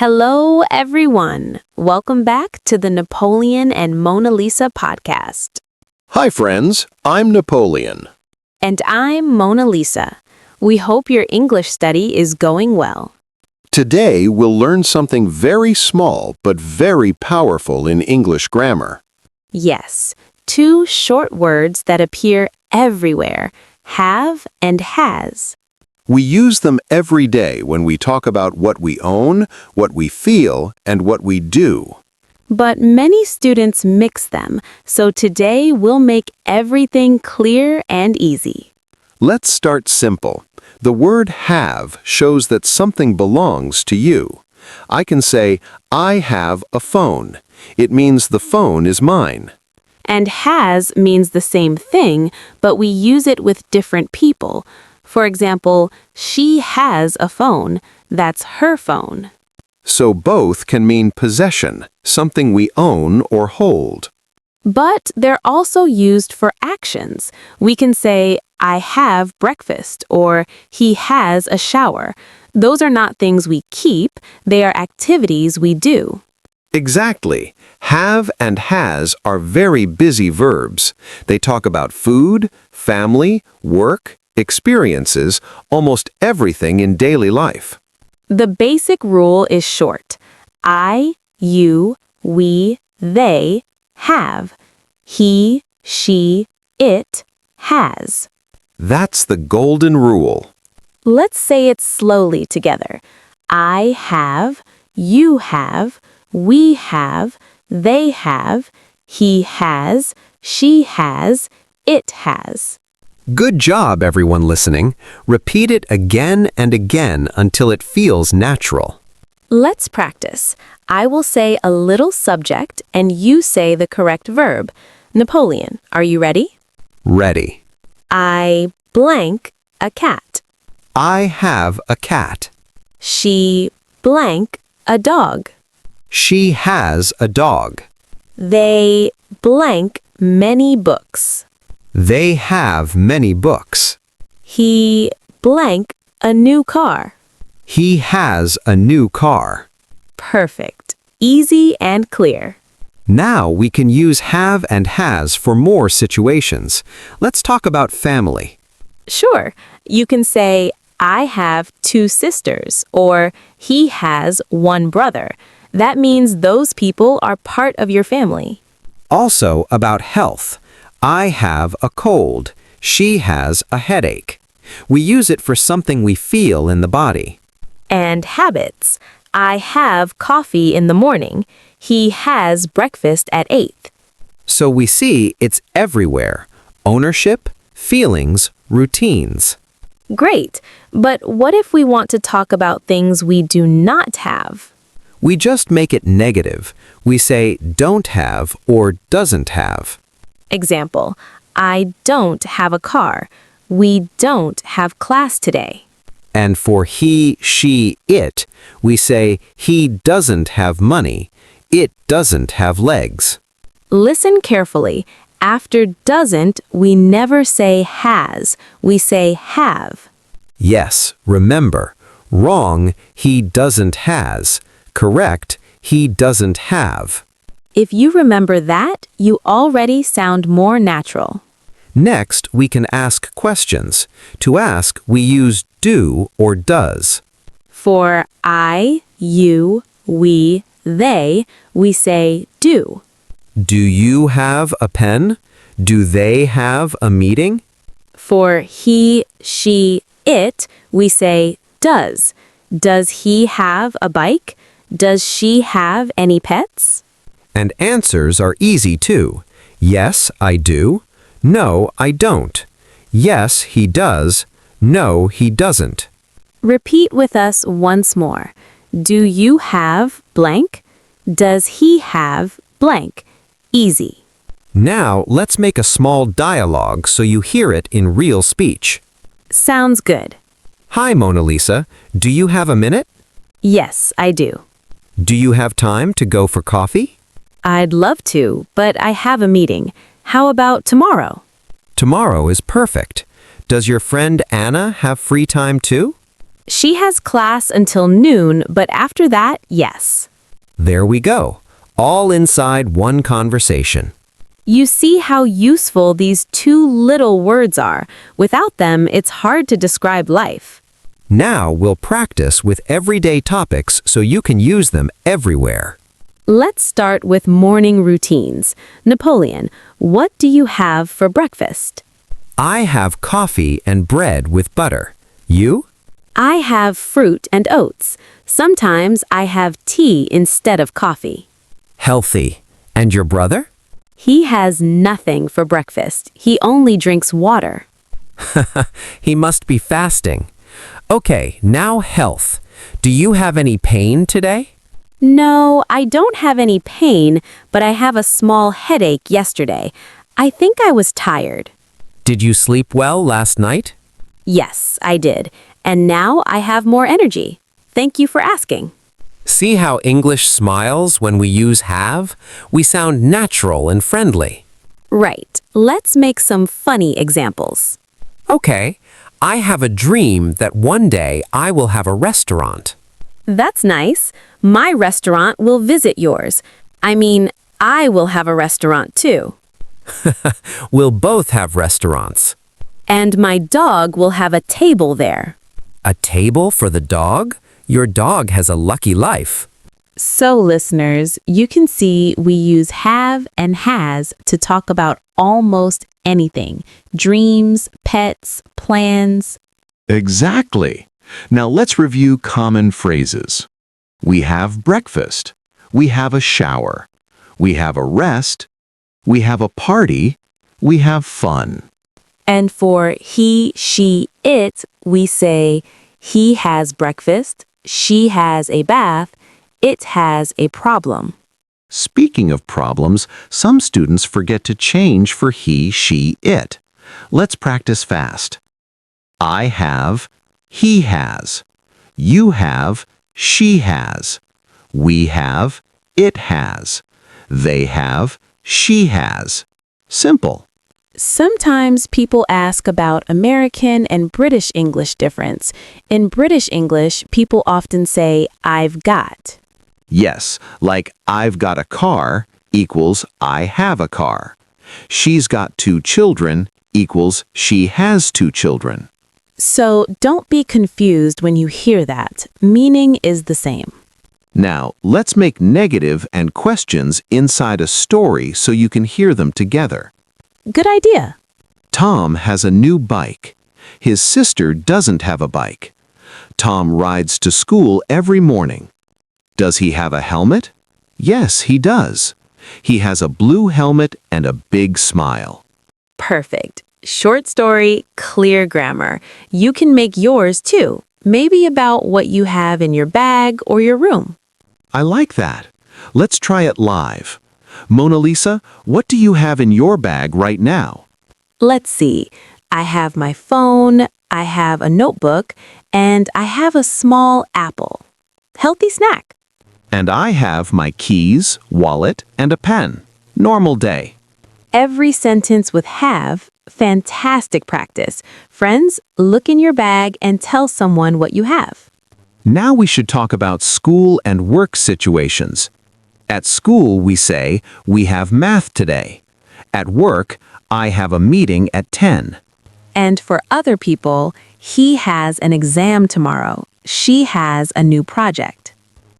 Hello, everyone. Welcome back to the Napoleon and MonaLisa podcast. Hi, friends. I'm Napoleon. And I'm MonaLisa. We hope your English study is going well. Today, we'll learn something very small but very powerful in English grammar. Yes, two short words that appear everywhere, have and has. We use them every day when we talk about what we own, what we feel, and what we do. But many students mix them, so today we'll make everything clear and easy. Let's start simple. The word have shows that something belongs to you. I can say, I have a phone. It means the phone is mine. And has means the same thing, but we use it with different people. For example, she has a phone. That's her phone. So both can mean possession, something we own or hold. But they're also used for actions. We can say, I have breakfast, or he has a shower. Those are not things we keep, they are activities we do. Exactly. Have and has are very busy verbs. They talk about food, family, work, experiences, almost everything in daily life. The basic rule is short. I, you, we, they have. He, she, it has. That's the golden rule. Let's say it slowly together. I have, you have, we have, they have, he has, she has, it has. Good job, everyone listening. Repeat it again and again until it feels natural. Let's practice. I will say a little subject and you say the correct verb. Napoleon, are you ready? Ready. I blank a cat. I have a cat. She blank a dog. She has a dog. They blank many books. They have many books. He blank a new car. He has a new car. Perfect. Easy and clear. Now we can use have and has for more situations. Let's talk about family. Sure. You can say, I have two sisters, or he has one brother. That means those people are part of your family. Also about health. I have a cold. She has a headache. We use it for something we feel in the body. And habits. I have coffee in the morning. He has breakfast at 8. So we see it's everywhere. Ownership, feelings, routines. Great. But what if we want to talk about things we do not have? We just make it negative. We say don't have or doesn't have. Example, I don't have a car. We don't have class today. And for he, she, it, we say he doesn't have money. It doesn't have legs. Listen carefully. After doesn't, we never say has. We say have. Yes, remember. Wrong, he doesn't has. Correct, he doesn't have. If you remember that, you already sound more natural. Next, we can ask questions. To ask, we use do or does. For I, you, we, they, we say do. Do you have a pen? Do they have a meeting? For he, she, it, we say does. Does he have a bike? Does she have any pets? And answers are easy too. Yes, I do. No, I don't. Yes, he does. No, he doesn't. Repeat with us once more. Do you have blank? Does he have blank? Easy. Now, let's make a small dialogue so you hear it in real speech. Sounds good. Hi, MonaLisa. Do you have a minute? Yes, I do. Do you have time to go for coffee? I'd love to, but I have a meeting. How about tomorrow? Tomorrow is perfect. Does your friend Anna have free time too? She has class until noon, but after that, yes. There we go. All inside one conversation. You see how useful these two little words are. Without them, it's hard to describe life. Now we'll practice with everyday topics so you can use them everywhere. Let's start with morning routines. Napoleon, what do you have for breakfast? I have coffee and bread with butter. You? I have fruit and oats. Sometimes I have tea instead of coffee. Healthy. And your brother? He has nothing for breakfast. He only drinks water. He must be fasting. Okay, now health. Do you have any pain today? No, I don't have any pain, but I have a small headache yesterday. I think I was tired. Did you sleep well last night? Yes, I did. And now I have more energy. Thank you for asking. See how English smiles when we use have? We sound natural and friendly. Right. Let's make some funny examples. Okay, I have a dream that one day I will have a restaurant. That's nice. My restaurant will visit yours. I mean, I will have a restaurant too. We'll both have restaurants. And my dog will have a table there. A table for the dog? Your dog has a lucky life. So, listeners, you can see we use have and has to talk about almost anything. Dreams, pets, plans. Exactly. Now let's review common phrases. We have breakfast. We have a shower. We have a rest. We have a party. We have fun. And for he, she, it, we say he has breakfast, she has a bath, it has a problem. Speaking of problems, some students forget to change for he, she, it. Let's practice fast. I have, he has. You have, she has. We have, it has. They have, she has. Simple. Sometimes people ask about American and British English difference. In British English, people often say, I've got. Yes, like I've got a car equals I have a car. She's got 2 children equals she has 2 children. So don't be confused when you hear that. Meaning is the same. Now, let's make negative and questions inside a story so you can hear them together. Good idea. Tom has a new bike. His sister doesn't have a bike. Tom rides to school every morning. Does he have a helmet? Yes, he does. He has a blue helmet and a big smile. Perfect. Short story, clear grammar. You can make yours too. Maybe about what you have in your bag or your room. I like that. Let's try it live. MonaLisa, what do you have in your bag right now? Let's see. I have my phone, I have a notebook, and I have a small apple. Healthy snack. And I have my keys, wallet, and a pen. Normal day. Every sentence with have, fantastic practice. Friends, look in your bag and tell someone what you have. Now we should talk about school and work situations. At school, we say, we have math today. At work, I have a meeting at 10. And for other people, he has an exam tomorrow. She has a new project.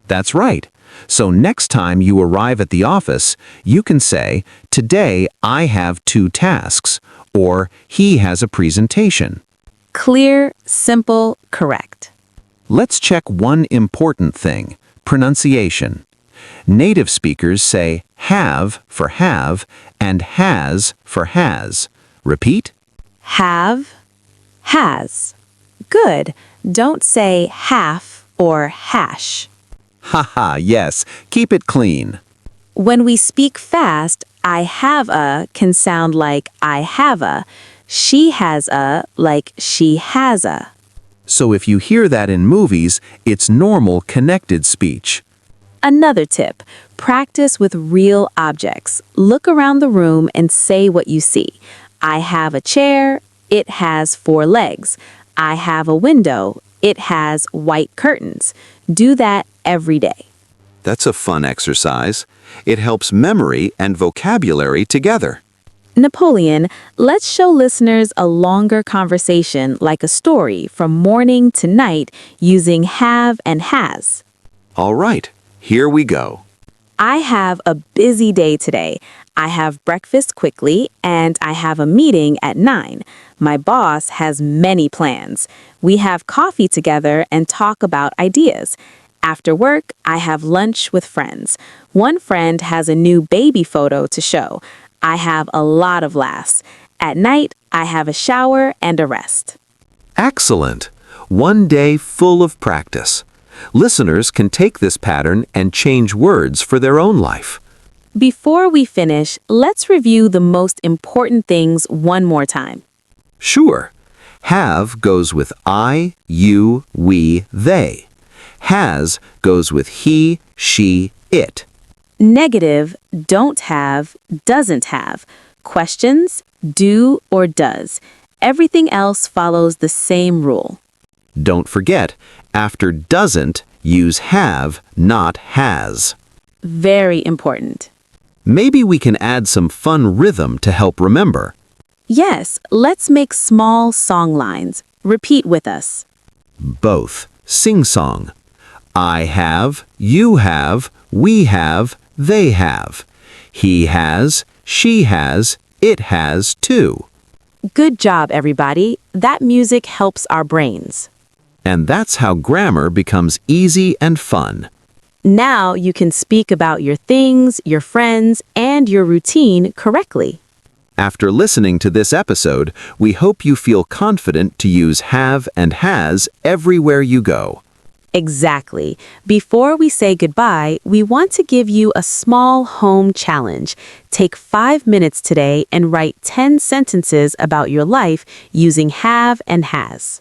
That's right. So next time you arrive at the office, you can say, today I have 2 tasks, or he has a presentation. Clear, simple, correct. Let's check one important thing, pronunciation. Native speakers say have for have and has for has. Repeat. Have, has. Good. Don't say half or hash. Haha, yes. Keep it clean. When we speak fast, I have a can sound like I have a. She has a like she has a. So if you hear that in movies, it's normal connected speech. Another tip, practice with real objects. Look around the room and say what you see. I have a chair. It has 4 legs. I have a window. It has white curtains. Do that every day. That's a fun exercise. It helps memory and vocabulary together. Napoleon, let's show listeners a longer conversation like a story from morning to night using have and has. All right, here we go. I have a busy day today. I have breakfast quickly and I have a meeting at 9. My boss has many plans. We have coffee together and talk about ideas. After work, I have lunch with friends. One friend has a new baby photo to show. I have a lot of laughs. At night, I have a shower and a rest. Excellent. One day full of practice. Listeners can take this pattern and change words for their own life. Before we finish, let's review the most important things one more time. Sure. Have goes with I, you, we, they. Has goes with he, she, it. Negative, don't have, doesn't have. Questions, do or does. Everything else follows the same rule. Don't forget, after doesn't, use have, not has. Very important. Maybe we can add some fun rhythm to help remember. Yes, let's make small song lines. Repeat with us. Both. Sing-song. I have, you have, we have, they have. He has, she has, it has too. Good job, everybody. That music helps our brains. And that's how grammar becomes easy and fun. Now you can speak about your things, your friends, and your routine correctly. After listening to this episode, we hope you feel confident to use have and has everywhere you go. Exactly. Before we say goodbye, we want to give you a small home challenge. Take 5 minutes today and write 10 sentences about your life using have and has.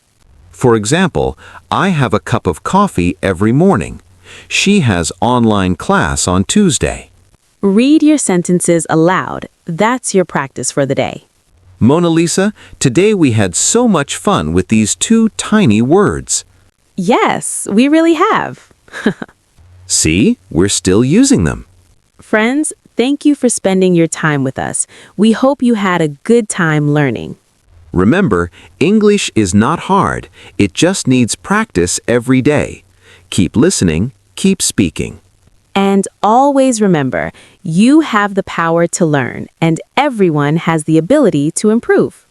For example, I have a cup of coffee every morning. She has online class on Tuesday. Read your sentences aloud. That's your practice for the day. MonaLisa, today we had so much fun with these 2 tiny words. Yes, we really have. See, we're still using them. Friends, thank you for spending your time with us. We hope you had a good time learning. Remember, English is not hard. It just needs practice every day. Keep listening, keep speaking. And always remember, you have the power to learn, and everyone has the ability to improve.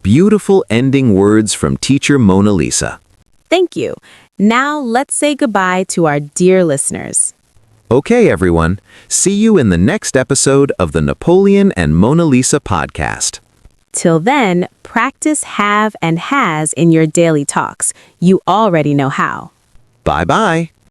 Beautiful ending words from teacher MonaLisa. Thank you. Now let's say goodbye to our dear listeners. Okay, everyone. See you in the next episode of the Napoleon and MonaLisa podcast. Till then, practice have and has in your daily talks. You already know how. Bye-bye.